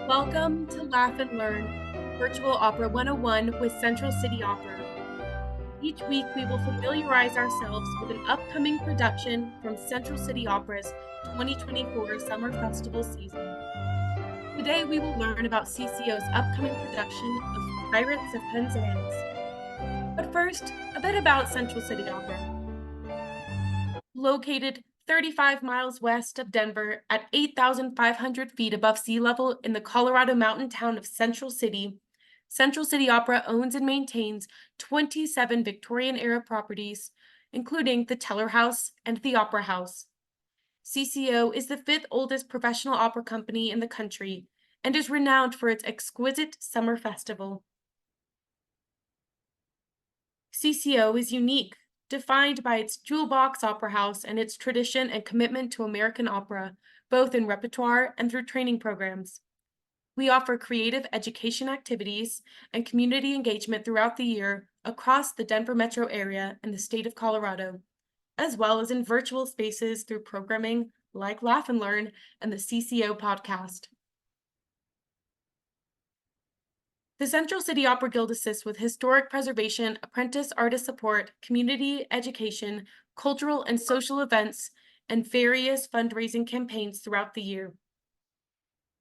Welcome to Laugh and Learn Virtual Opera 101 with Central City Opera. Each week, we will familiarize ourselves with an upcoming production from Central City Opera's 2024 Summer Festival season. Today, we will learn about CCO's upcoming production of Pirates of Penzance. But first, a bit about Central City Opera. Located 35 miles west of Denver at 8,500 feet above sea level in the Colorado mountain town of Central City, Central City Opera owns and maintains 27 Victorian-era properties, including the Teller House and the Opera House. CCO is the fifth oldest professional opera company in the country and is renowned for its exquisite summer festival. CCO is unique, defined by its jewel box opera house and its tradition and commitment to American opera, both in repertoire and through training programs. We offer creative education activities and community engagement throughout the year across the Denver metro area and the state of Colorado, as well as in virtual spaces through programming like Laugh and Learn and the CCO podcast. The Central City Opera Guild assists with historic preservation, apprentice artist support, community education, cultural and social events, and various fundraising campaigns throughout the year.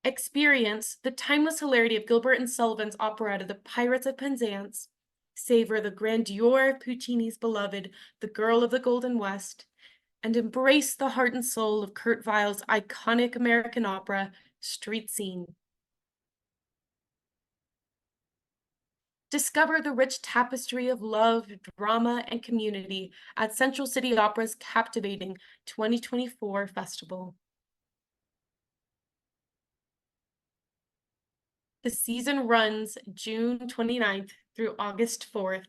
Experience the timeless hilarity of Gilbert and Sullivan's operetta, The Pirates of Penzance. Savor the grandeur of Puccini's beloved The Girl of the Golden West, and embrace the heart and soul of Kurt Weill's iconic American opera, Street Scene. Discover the rich tapestry of love, drama, and community at Central City Opera's captivating 2024 festival. The season runs June 29th through August 4th.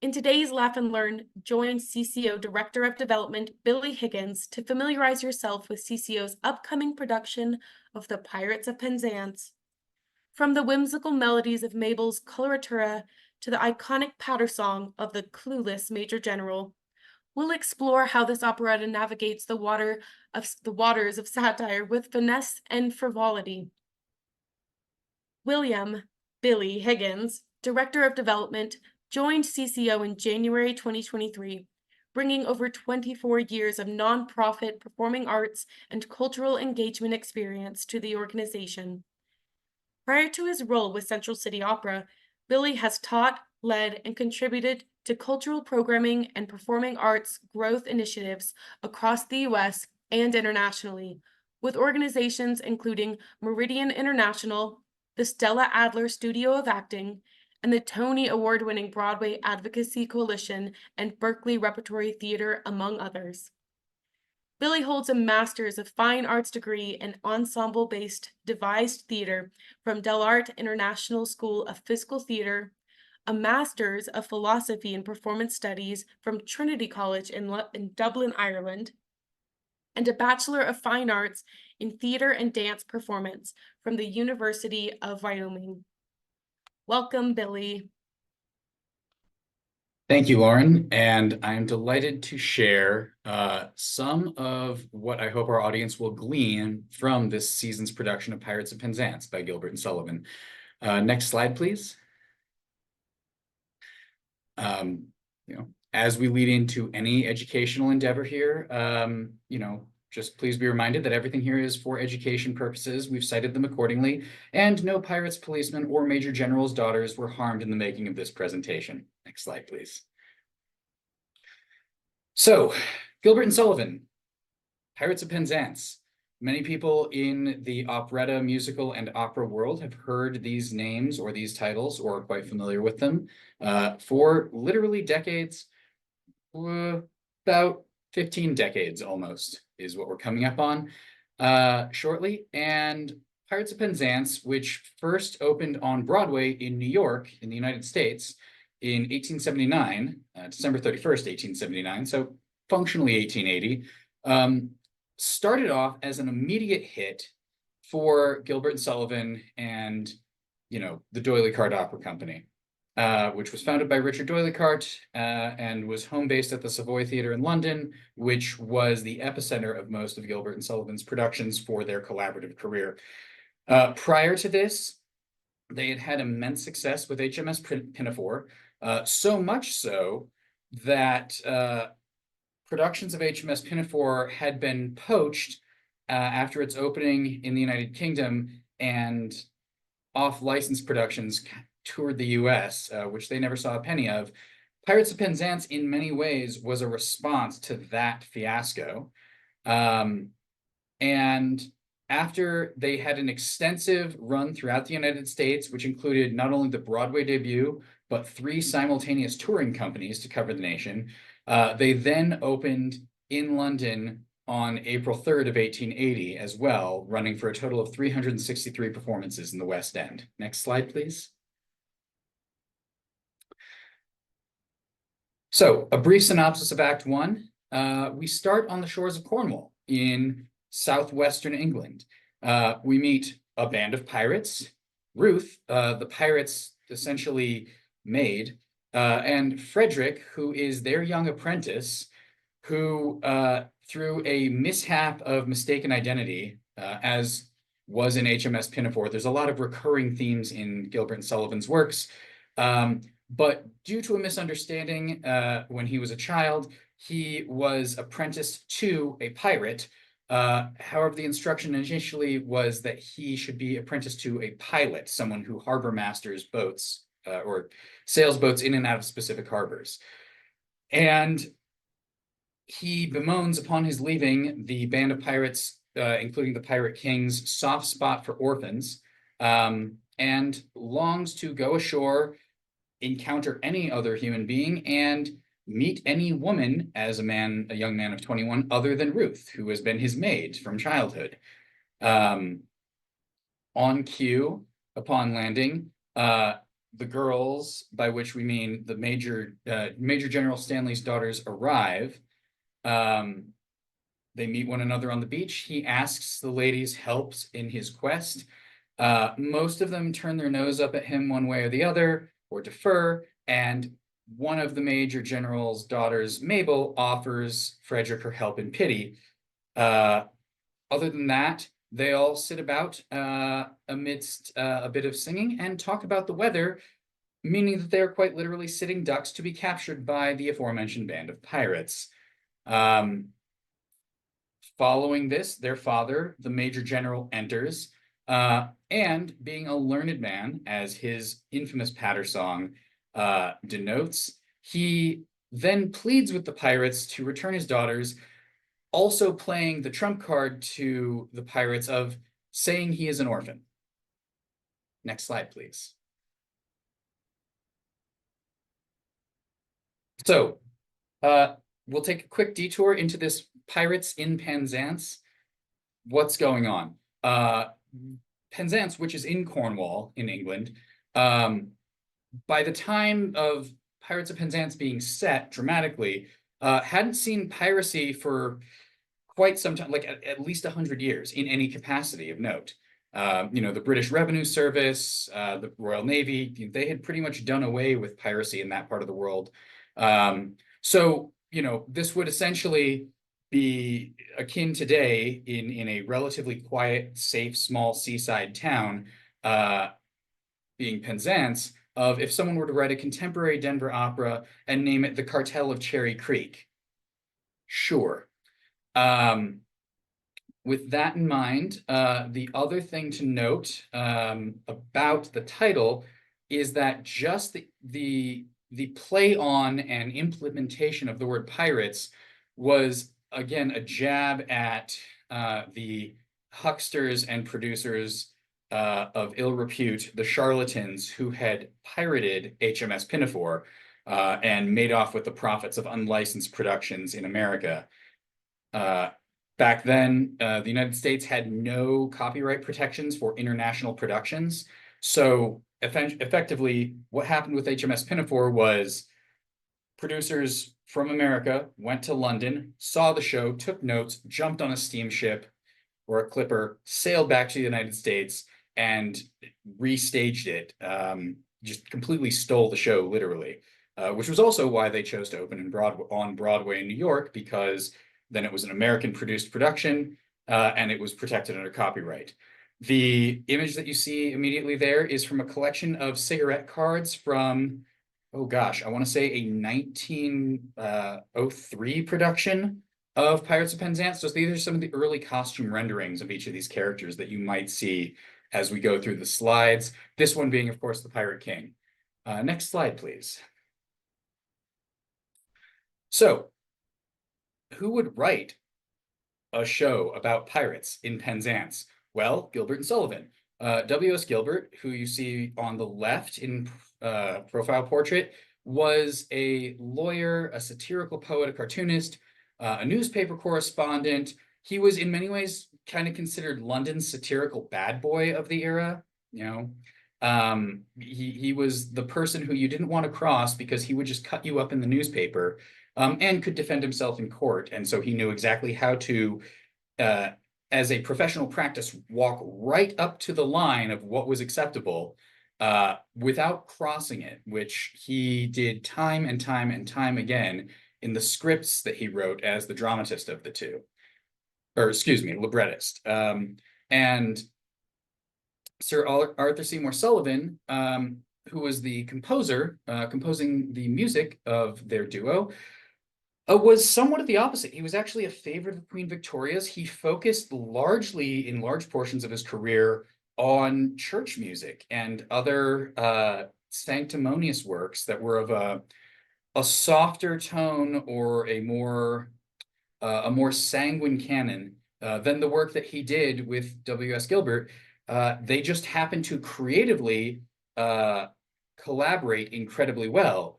In today's Laugh and Learn, join CCO Director of Development Billy Higgins to familiarize yourself with CCO's upcoming production of The Pirates of Penzance. From the whimsical melodies of Mabel's coloratura to the iconic patter song of the clueless Major General, we'll explore how this operetta navigates the waters of satire with finesse and frivolity. Billy Higgins, Director of Development, joined CCO in January 2023, bringing over 24 years of nonprofit performing arts and cultural engagement experience to the organization. Prior to his role with Central City Opera, Billy has taught, led, and contributed to cultural programming and performing arts growth initiatives across the U.S. and internationally, with organizations including Meridian International, the Stella Adler Studio of Acting, and the Tony Award-winning Broadway Advocacy Coalition and Berkeley Repertory Theater, among others. Billy holds a Master's of Fine Arts degree in ensemble-based devised theater from Del Arte International School of Physical Theater, a Master's of Philosophy and Performance Studies from Trinity College in Dublin, Ireland, and a Bachelor of Fine Arts in Theater and Dance Performance from the University of Wyoming. Welcome, Billy. Thank you, Lauren, and I'm delighted to share some of what I hope our audience will glean from this season's production of Pirates of Penzance by Gilbert and Sullivan. Next slide, please. As we lead into any educational endeavor here, just please be reminded that everything here is for education purposes. We've cited them accordingly, and no pirates, policemen, or major generals' daughters were harmed in the making of this presentation. Next slide, please. So, Gilbert and Sullivan, Pirates of Penzance. Many people in the operetta, musical, and opera world have heard these names or these titles or are quite familiar with them for literally decades, about 15 decades almost is what we're coming up on shortly. And Pirates of Penzance, which first opened on Broadway in New York in the United States in 1879, December 31st, 1879, so functionally 1880, started off as an immediate hit for Gilbert and Sullivan and, the D'Oyly Card Opera Company. which was founded by Richard Doyleycart and was home based at the Savoy Theatre in London, which was the epicenter of most of Gilbert and Sullivan's productions for their collaborative career. Prior to this, they had had immense success with HMS Pinafore, so much so that productions of HMS Pinafore had been poached after its opening in the United Kingdom, and off-license productions toured the US, which they never saw a penny of. Pirates of Penzance, in many ways, was a response to that fiasco. And after they had an extensive run throughout the United States, which included not only the Broadway debut, but 3 simultaneous touring companies to cover the nation, they then opened in London on April 3rd of 1880 as well, running for a total of 363 performances in the West End. Next slide, please. So, a brief synopsis of Act 1. We start on the shores of Cornwall in southwestern England. We meet a band of pirates, Ruth, the pirates' essentially maid, and Frederick, who is their young apprentice, who, through a mishap of mistaken identity, as was in HMS Pinafore, there's a lot of recurring themes in Gilbert and Sullivan's works, but due to a misunderstanding when he was a child, he was apprenticed to a pirate. However, the instruction initially was that he should be apprenticed to a pilot, someone who harbor masters boats or sails boats in and out of specific harbors. And he bemoans upon his leaving the band of pirates, including the Pirate King's soft spot for orphans, and longs to go ashore, encounter any other human being, and meet any woman as a young man of 21, other than Ruth, who has been his maid from childhood. On cue, upon landing, the girls, by which we mean the Major General Stanley's daughters, arrive. They meet one another on the beach. He asks the ladies' help in his quest. Most of them turn their nose up at him one way or the other, or defer, and one of the Major General's daughters, Mabel, offers Frederick her help and pity. Other than that, they all sit about amidst a bit of singing and talk about the weather, meaning that they're quite literally sitting ducks to be captured by the aforementioned band of pirates. Following this, their father, the Major General, enters, and being a learned man, as his infamous patter song denotes, he then pleads with the pirates to return his daughters, also playing the trump card to the pirates of saying he is an orphan. Next slide, please. So, we'll take a quick detour into this Pirates in Penzance. What's going on? Penzance, which is in Cornwall in England, by the time of Pirates of Penzance being set dramatically, hadn't seen piracy for quite some time, like at least 100 years in any capacity of note. The British Revenue Service, the Royal Navy, they had pretty much done away with piracy in that part of the world. So, this would essentially be akin today in a relatively quiet, safe, small seaside town, being Penzance, of if someone were to write a contemporary Denver opera and name it The Cartel of Cherry Creek. Sure. With that in mind, the other thing to note about the title is that just the play on and implementation of the word pirates was, again, a jab at the hucksters and producers of ill repute, the charlatans who had pirated HMS Pinafore and made off with the profits of unlicensed productions in America. Back then, the United States had no copyright protections for international productions. So effectively, what happened with HMS Pinafore was producers from America went to London, saw the show, took notes, jumped on a steamship or a clipper, sailed back to the United States, and restaged it just completely stole the show, literally, which was also why they chose to open on Broadway in New York, because then it was an American-produced production, and it was protected under copyright. The image that you see immediately there is from a collection of cigarette cards from, oh gosh, I want to say a 1903 production of Pirates of Penzance. So these are some of the early costume renderings of each of these characters that you might see as we go through the slides. This one being, of course, the Pirate King. Next slide, please. So, who would write a show about pirates in Penzance? Well, Gilbert and Sullivan. W.S. Gilbert, who you see on the left in profile portrait, was a lawyer, a satirical poet, a cartoonist, a newspaper correspondent. He was in many ways kind of considered London's satirical bad boy of the era. He was the person who you didn't want to cross because he would just cut you up in the newspaper, and could defend himself in court. And so he knew exactly how to, as a professional practice, walk right up to the line of what was acceptable, without crossing it, which he did time and time and time again in the scripts that he wrote as the dramatist of the two, or excuse me, librettist. And Sir Arthur Seymour Sullivan, who was the composer, composing the music of their duo, was somewhat of the opposite. He was actually a favorite of Queen Victoria's. He focused largely, in large portions of his career, on church music and other sanctimonious works that were of a softer tone, or a more sanguine canon than the work that he did with W.S. Gilbert. They just happened to creatively collaborate incredibly well,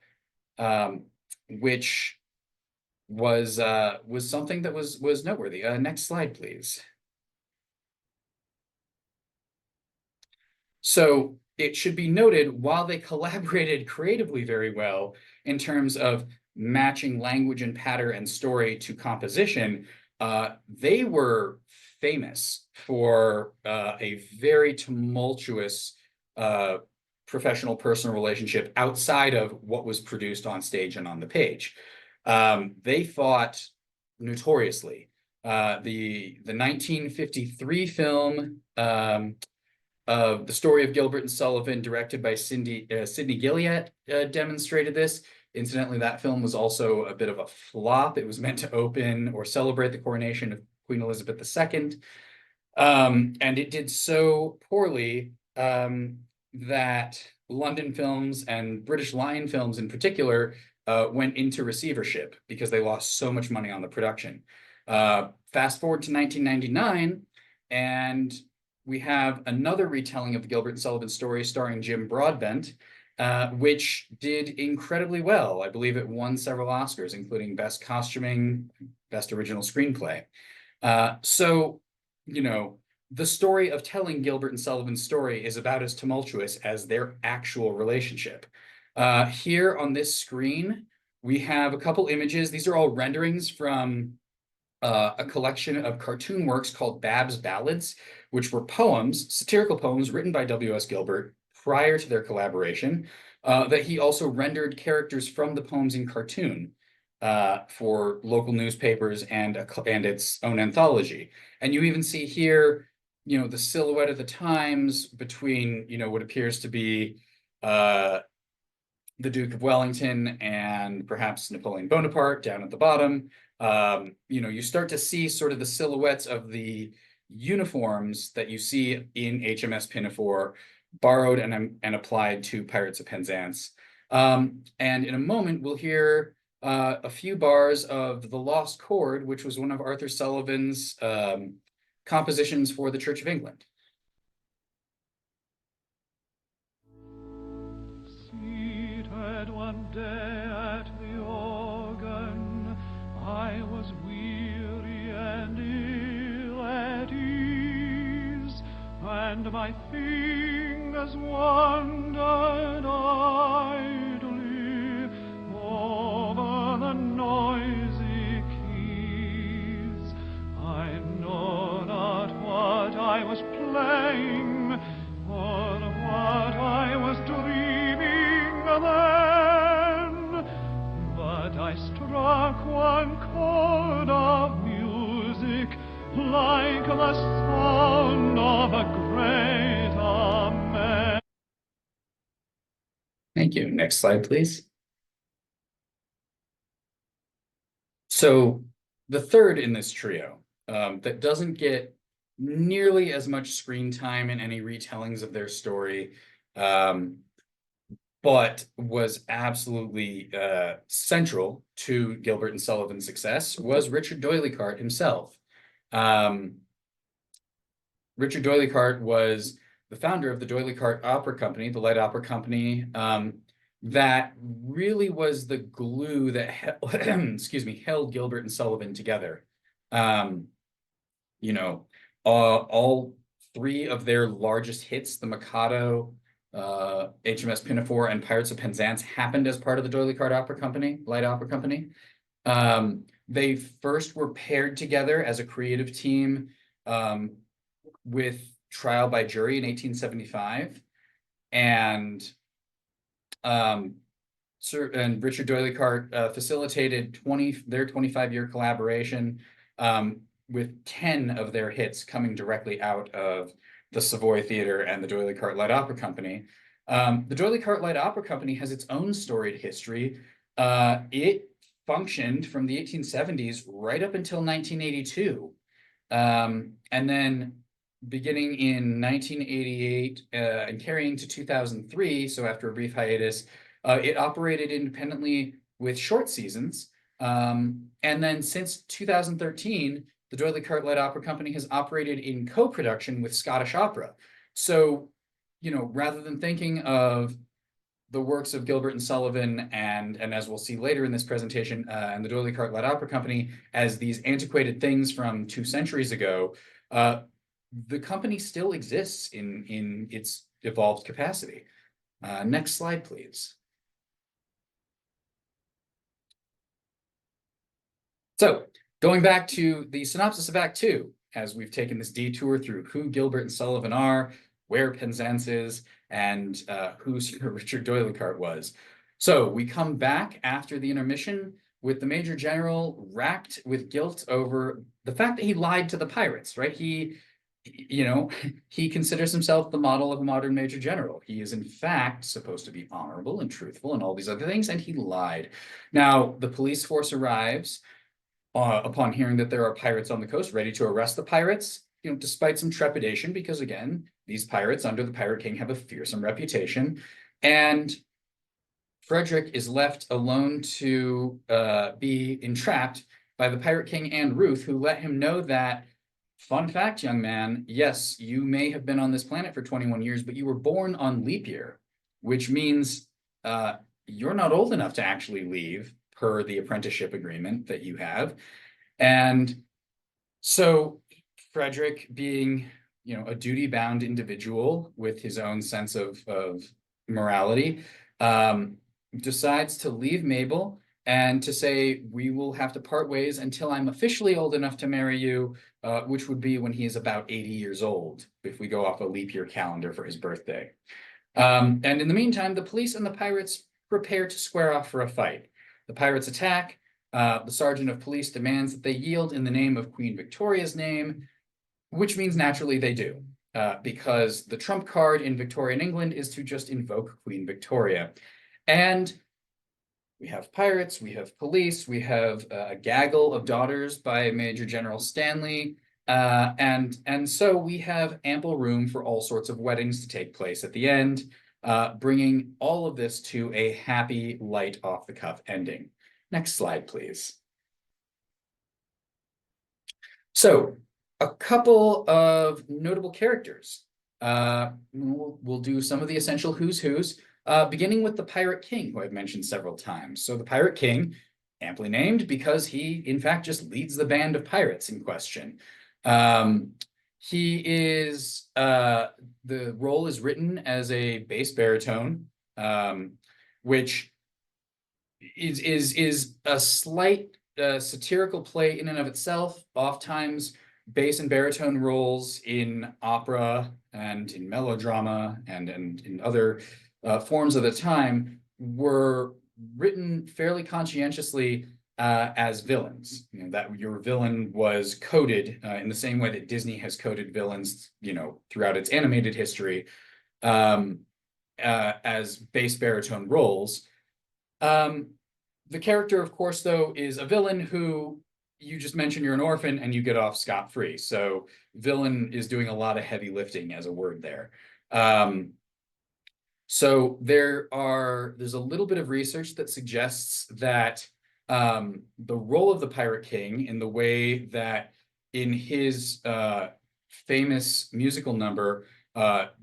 which was something that was noteworthy. Next slide, please. So it should be noted, while they collaborated creatively very well in terms of matching language and pattern and story to composition, they were famous for a very tumultuous professional personal relationship outside of what was produced on stage and on the page. They fought notoriously. The 1953 film The Story of Gilbert and Sullivan, directed by Sidney Gilliat, demonstrated this. Incidentally, that film was also a bit of a flop. It was meant to open or celebrate the coronation of Queen Elizabeth II. And it did so poorly that London Films and British Lion Films in particular went into receivership because they lost so much money on the production. Fast forward to 1999, and we have another retelling of the Gilbert and Sullivan story starring Jim Broadbent, which did incredibly well. I believe it won several Oscars, including Best Costuming, Best Original Screenplay. So, the story of telling Gilbert and Sullivan's story is about as tumultuous as their actual relationship. Here on this screen, we have a couple images. These are all renderings from a collection of cartoon works called Bab's Ballads, which were poems, satirical poems written by W.S. Gilbert prior to their collaboration, that he also rendered characters from the poems in cartoon for local newspapers and its own anthology. And you even see here, the silhouette of the times between, what appears to be the Duke of Wellington and perhaps Napoleon Bonaparte down at the bottom. You start to see sort of the silhouettes of the uniforms that you see in HMS Pinafore, borrowed and applied to Pirates of Penzance. And in a moment, we'll hear a few bars of The Lost Chord, which was one of Arthur Sullivan's compositions for the Church of England. Seated one day at the organ, I was weary and ill at ease, and my fingers wandered idly over the noisy keys. I know not what I was playing, or what I was dreaming like the sound of a great amen. Thank you. Next slide, please. So the third in this trio that doesn't get nearly as much screen time in any retellings of their story, but was absolutely central to Gilbert and Sullivan's success, was Richard Doyleycart himself. Richard Doyleycart was the founder of the Doyleycart Opera Company, the light opera company, that really was the glue that held Gilbert and Sullivan together. All three of their largest hits, The Mikado, HMS Pinafore, and Pirates of Penzance, happened as part of the Doyleycart Opera Company, light opera company. They first were paired together as a creative team with Trial by Jury in 1875, and Richard Doyleycart facilitated their 25-year collaboration, with 10 of their hits coming directly out of the Savoy Theatre and the Doyleycart Light Opera Company. The Doyleycart Light Opera Company has its own storied history. It functioned from the 1870s right up until 1982. And then beginning in 1988 and carrying to 2003, so after a brief hiatus, it operated independently with short seasons. And then since 2013, the Doyleycart Light Opera Company has operated in co-production with Scottish Opera. So, rather than thinking of the works of Gilbert and Sullivan and as we'll see later in this presentation, and the Doyleycart Light Opera Company as these antiquated things from 2 centuries ago, the company still exists in its evolved capacity. Next slide, please. So going back to the synopsis of Act 2, as we've taken this detour through who Gilbert and Sullivan are, where Penzance is, and who Sir Richard Doyleycart was. So we come back after the intermission with the Major General racked with guilt over the fact that he lied to the pirates, right? He considers himself the model of a modern Major General. He is in fact supposed to be honorable and truthful and all these other things, and he lied. Now, the police force arrives upon hearing that there are pirates on the coast ready to arrest the pirates, despite some trepidation, because again, these pirates under the Pirate King have a fearsome reputation. And Frederick is left alone to be entrapped by the Pirate King and Ruth, who let him know that, fun fact, young man, yes, you may have been on this planet for 21 years, but you were born on leap year, which means you're not old enough to actually leave, per the apprenticeship agreement that you have. And so Frederick, being a duty-bound individual with his own sense of morality, decides to leave Mabel and to say, we will have to part ways until I'm officially old enough to marry you, which would be when he is about 80 years old, if we go off a leap year calendar for his birthday. And in the meantime, the police and the pirates prepare to square off for a fight. The pirates attack. The sergeant of police demands that they yield in the name of Queen Victoria's name, which means naturally they do, because the trump card in Victorian England is to just invoke Queen Victoria. And we have pirates, we have police, we have a gaggle of daughters by Major General Stanley, and so we have ample room for all sorts of weddings to take place at the end, bringing all of this to a happy, light, off-the-cuff ending. Next slide, please. So, a couple of notable characters. We'll do some of the essential who's who's, beginning with the Pirate King, who I've mentioned several times. So the Pirate King, amply named because he, in fact, just leads the band of pirates in question. He is, the role is written as a bass baritone, which is a slight satirical play in and of itself. Oftentimes, bass and baritone roles in opera and in melodrama and in other forms of the time were written fairly conscientiously as villains. You know, that your villain was coded in the same way that Disney has coded villains, you know, throughout its animated history, as bass baritone roles. The character, of course, though, is a villain who you just mentioned you're an orphan and you get off scot-free. So villain is doing a lot of heavy lifting as a word there. So there's a little bit of research that suggests that the role of the Pirate King, in the way that in his famous musical number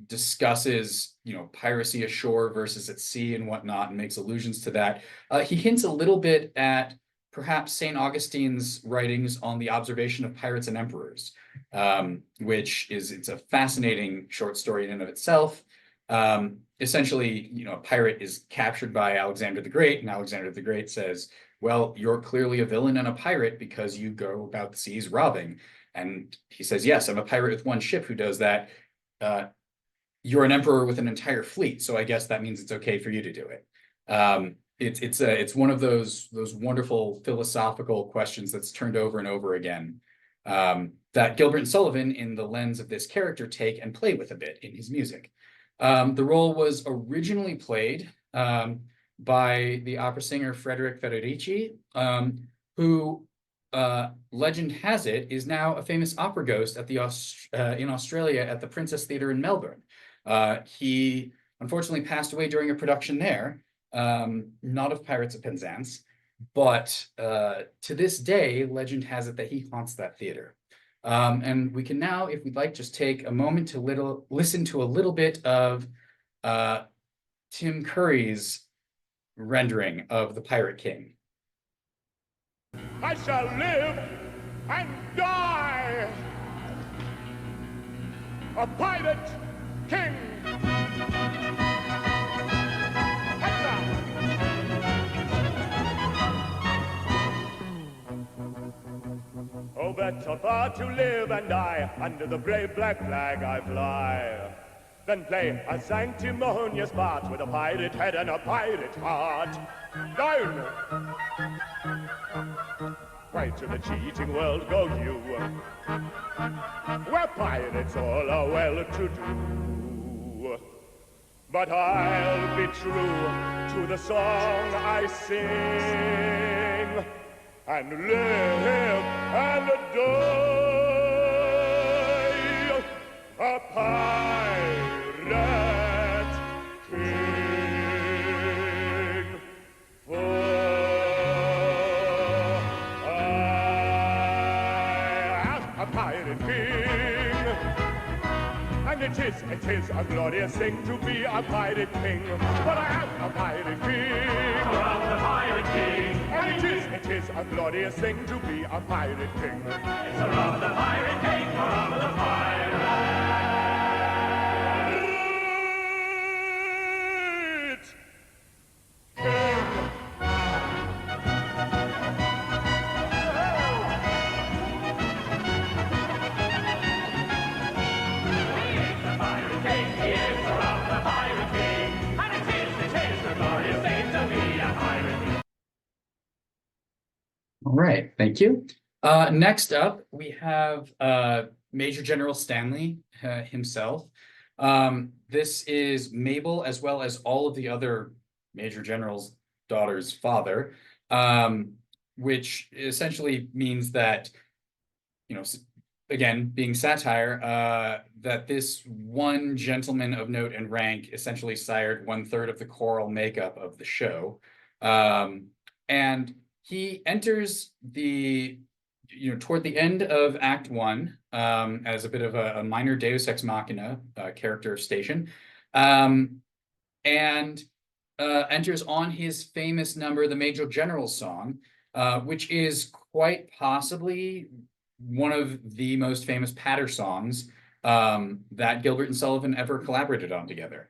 discusses, you know, piracy ashore versus at sea and whatnot, and makes allusions to that. He hints a little bit at perhaps St. Augustine's writings on the observation of pirates and emperors, it's a fascinating short story in and of itself. Essentially, you know, a pirate is captured by Alexander the Great, and Alexander the Great says, well, you're clearly a villain and a pirate because you go about the seas robbing. And he says, yes, I'm a pirate with one ship who does that. You're an emperor with an entire fleet, so I guess that means it's okay for you to do it. It's one of those wonderful philosophical questions that's turned over and over again, that Gilbert and Sullivan, in the lens of this character, take and play with a bit in his music. The role was originally played by the opera singer Frederick Federici, who legend has it is now a famous opera ghost at in Australia at the Princess Theatre in Melbourne. He unfortunately passed away during a production there, not of Pirates of Penzance, but to this day, legend has it that he haunts that theater. And we can now, if we'd like, just take a moment to listen to a little bit of Tim Curry's rendering of the Pirate King. I shall live and die a pirate king. Oh, better far to live and die under the brave black flag I fly than play a sanctimonious part with a pirate head and a pirate heart. Down! Why to the cheating world go you, where pirates all are well-to-do? But I'll be true to the song I sing, and live and die a pirate king. For I am a pirate king, and it is a glorious thing to be a pirate king. But I am a pirate king, for I'm the pirate king. And it is a glorious thing to be a pirate king. It's a the pirate king, for I'm the pirate king. All right, thank you. Next up, we have Major General Stanley himself. This is Mabel, as well as all of the other Major General's daughter's father, which essentially means that, you know, again, being satire, that this one gentleman of note and rank essentially sired 1/3 of the choral makeup of the show. And he enters toward the end of Act 1 as a bit of a minor Deus Ex Machina character station, and enters on his famous number, the Major General's Song, which is quite possibly one of the most famous patter songs that Gilbert and Sullivan ever collaborated on together.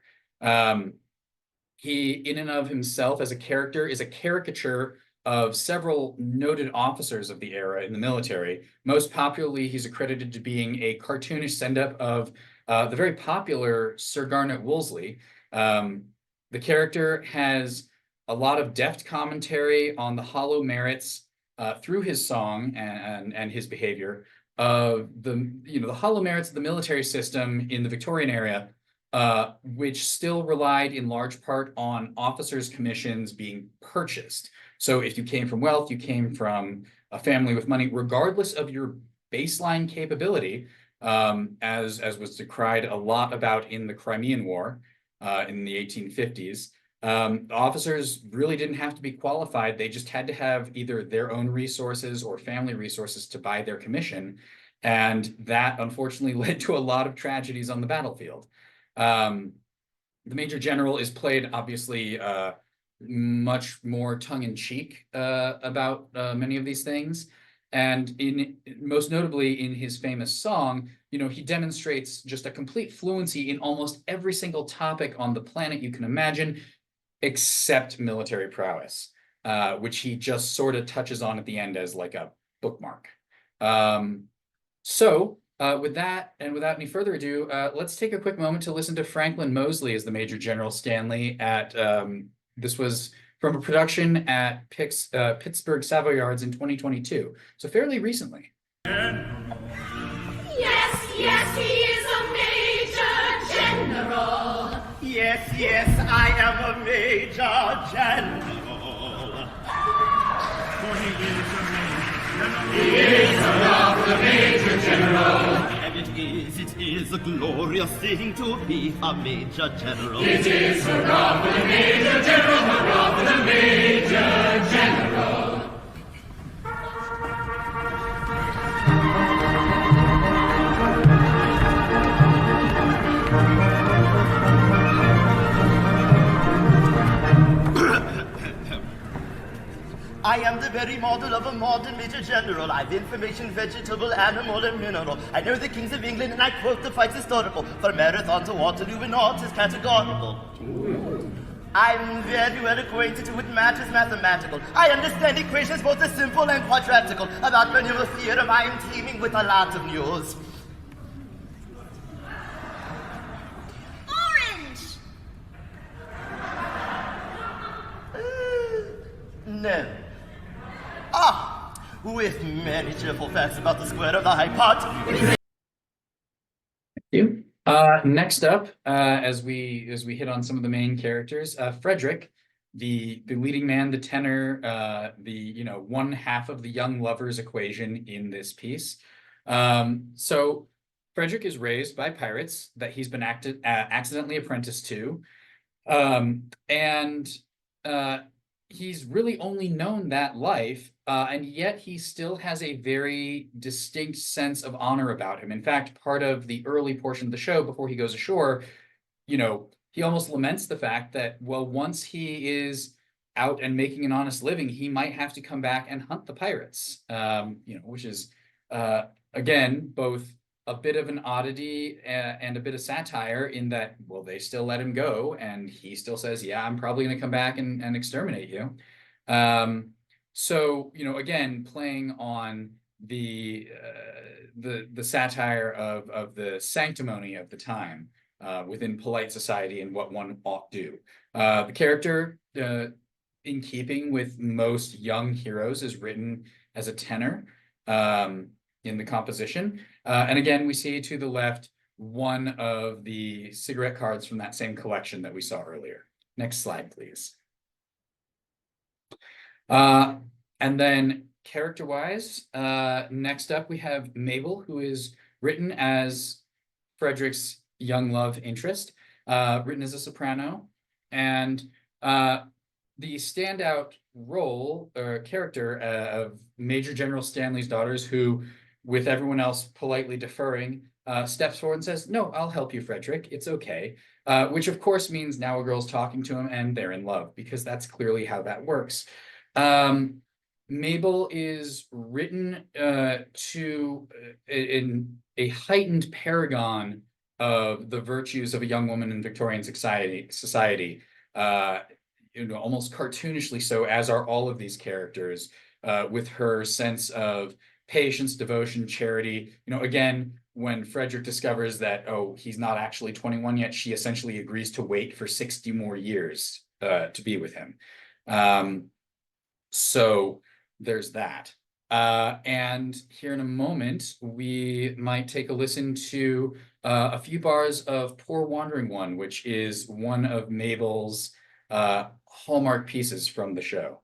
He, in and of himself as a character, is a caricature of several noted officers of the era in the military. Most popularly, he's accredited to being a cartoonish send-up of the very popular Sir Garnet Wolseley. The character has a lot of deft commentary on the hollow merits through his song and his behavior of the hollow merits of the military system in the Victorian era, which still relied in large part on officers' commissions being purchased. So if you came from wealth, you came from a family with money, regardless of your baseline capability, as was decried a lot about in the Crimean War in the 1850s. Officers really didn't have to be qualified. They just had to have either their own resources or family resources to buy their commission. And that unfortunately led to a lot of tragedies on the battlefield. The Major General is played obviously much more tongue-in-cheek about many of these things. And most notably in his famous song, he demonstrates just a complete fluency in almost every single topic on the planet you can imagine, except military prowess, which he just sort of touches on at the end as like a bookmark. With that, and without any further ado, let's take a quick moment to listen to Franklin Mosley as the Major General Stanley at, this was from a production at Pittsburgh Savoyards in 2022, so fairly recently. Yes, yes, he is a Major General. Yes, yes, I am a Major General. For he is a Major General. He is a lawful Major General. And it is a glorious thing to be a Major General. It is hurrah for the Major General, hurrah for the Major General. I am the very model of a modern Major General. I've information, vegetable, animal, and mineral. I know the kings of England, and I quote the fights historical. For Marathon to Waterloo and all is categorical. I'm very well acquainted with matters mathematical. I understand equations both as simple and quadratical. About maneuver theorem, I am teeming with a lot of news. Orange. No. With many cheerful facts about the square of the hypotenuse. Thank you. Next up, as we hit on some of the main characters, Frederick, the leading man, the tenor, one half of the young lovers equation in this piece. So Frederick is raised by pirates that he's been accidentally apprenticed to, and he's really only known that life, and yet he still has a very distinct sense of honor about him. In fact, part of the early portion of the show, before he goes ashore, he almost laments the fact that, well, once he is out and making an honest living, he might have to come back and hunt the pirates, which is, again, both a bit of an oddity and a bit of satire in that, well, they still let him go, and he still says, yeah, I'm probably going to come back and exterminate you. Again, playing on the satire of the sanctimony of the time within polite society and what one ought do. The character, in keeping with most young heroes, is written as a tenor in the composition. And again, we see to the left one of the cigarette cards from that same collection that we saw earlier. Next slide, please. And then character-wise, next up we have Mabel, who is written as Frederick's young love interest, written as a soprano. And the standout role or character of Major General Stanley's daughters, who, with everyone else politely deferring, steps forward and says, no, I'll help you, Frederick. It's okay. Which of course means now a girl's talking to him and they're in love, because that's clearly how that works. Mabel is written in a heightened paragon of the virtues of a young woman in Victorian society, almost cartoonishly so, as are all of these characters, with her sense of patience, devotion, charity. Again, when Frederick discovers that, oh, he's not actually 21 yet, she essentially agrees to wait for 60 more years to be with him. So there's that. And here in a moment, we might take a listen to a few bars of Poor Wandering One, which is one of Mabel's hallmark pieces from the show.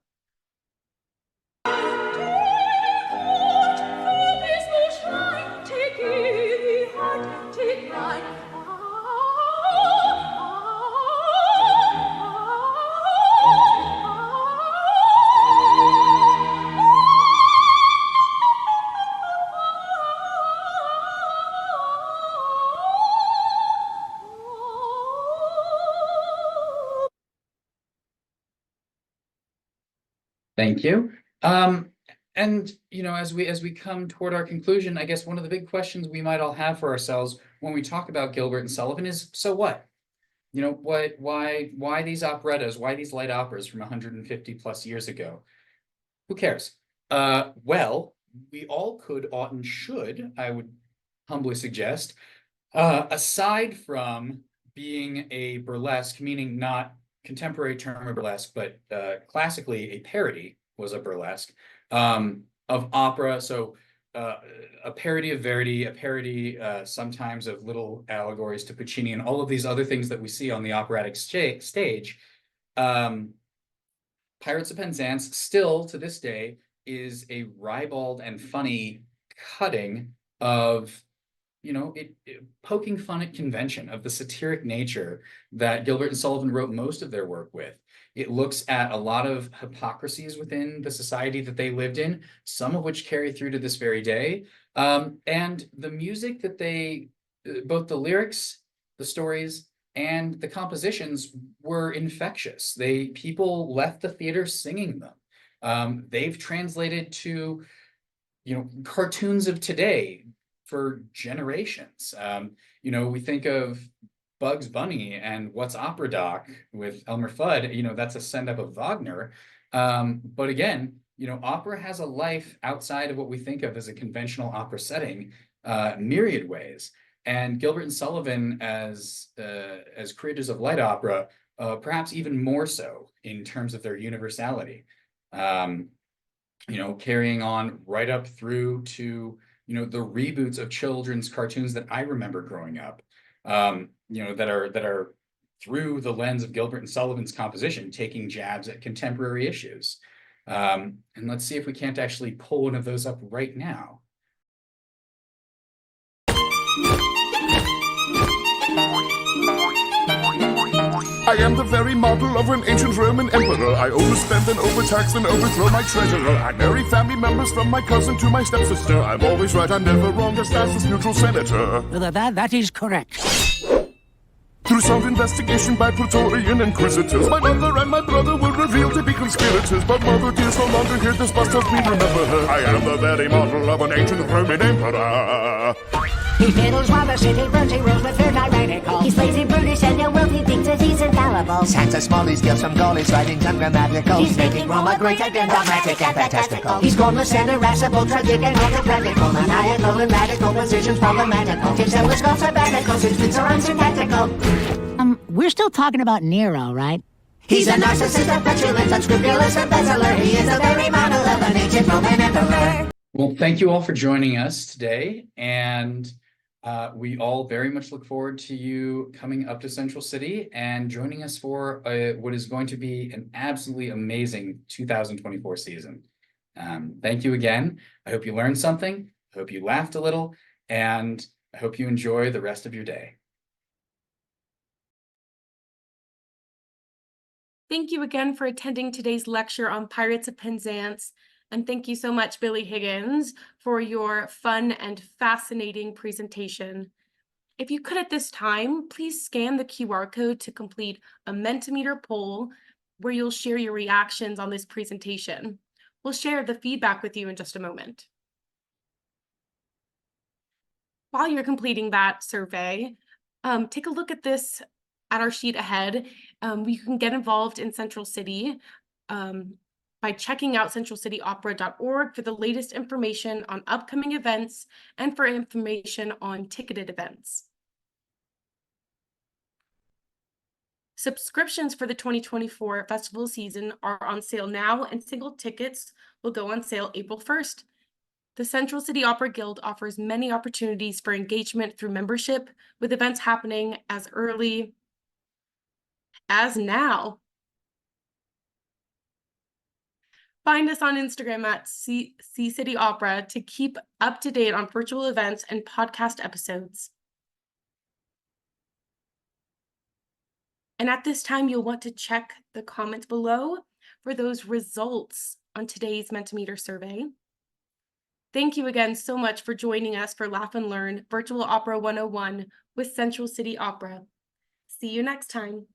Thank you. And as we come toward our conclusion, I guess one of the big questions we might all have for ourselves when we talk about Gilbert and Sullivan is, so what? Why these operettas? Why these light operas from 150 plus years ago? Who cares? Well, we all could, ought, and should, I would humbly suggest, aside from being a burlesque, meaning not contemporary term of burlesque, but classically a parody was a burlesque of opera. So a parody of Verdi, a parody sometimes of little allegories to Puccini, and all of these other things that we see on the operatic stage. Pirates of Penzance still to this day is a ribald and funny cutting of poking fun at convention, of the satiric nature that Gilbert and Sullivan wrote most of their work with. It looks at a lot of hypocrisies within the society that they lived in, some of which carry through to this very day. And the music that both the lyrics, the stories, and the compositions were infectious. People left the theater singing them. They've translated to, cartoons of today for generations. We think of Bugs Bunny and What's Opera Doc with Elmer Fudd, that's a send up of Wagner. But again, opera has a life outside of what we think of as a conventional opera setting, myriad ways. And Gilbert and Sullivan, as creators of light opera, perhaps even more so in terms of their universality. Carrying on right up through to the reboots of children's cartoons that I remember growing up, that are through the lens of Gilbert and Sullivan's composition, taking jabs at contemporary issues. And let's see if we can't actually pull one of those up right now. I am the very model of an ancient Roman emperor. I overspend and overtax and overthrow my treasurer. I marry family members from my cousin to my stepsister. I'm always right, I'm never wrong, just as this neutral senator. That is correct. Through sound investigation by Praetorian inquisitors, my mother and my brother were revealed to be conspirators. But mother dear's no longer here, this must help me remember her. I am the very model of an ancient Roman emperor. He fiddles while the city burns, he rules with fear tyrannical. He's lazy, brutish, and ill-willed, he thinks that he's infallible. Santa Smalley's gifts from Gaulish writings ungrammatical. He's making Rome a great again, dogmatic and fantastical. He's gormless and irascible, tragic and autocratical, maniacal and radical, positions problematical. His endless goals sabbatical, his tweets are unsyntactical. We're still talking about Nero, right? He's a narcissist, a petulant, unscrupulous embezzler. He is the very model of an ancient Roman emperor. Well, thank you all for joining us today, and we all very much look forward to you coming up to Central City and joining us for what is going to be an absolutely amazing 2024 season. Thank you again. I hope you learned something. I hope you laughed a little, and I hope you enjoy the rest of your day. Thank you again for attending today's lecture on Pirates of Penzance. And thank you so much, Billy Higgins, for your fun and fascinating presentation. If you could at this time, please scan the QR code to complete a Mentimeter poll where you'll share your reactions on this presentation. We'll share the feedback with you in just a moment. While you're completing that survey, take a look at this at our sheet ahead. You can get involved in Central City by checking out centralcityopera.org for the latest information on upcoming events and for information on ticketed events. Subscriptions for the 2024 festival season are on sale now, and single tickets will go on sale April 1st. The Central City Opera Guild offers many opportunities for engagement through membership, with events happening as early as now. Find us on Instagram at C City Opera to keep up to date on virtual events and podcast episodes. And at this time, you'll want to check the comments below for those results on today's Mentimeter survey. Thank you again so much for joining us for Laugh and Learn Virtual Opera 101 with Central City Opera. See you next time.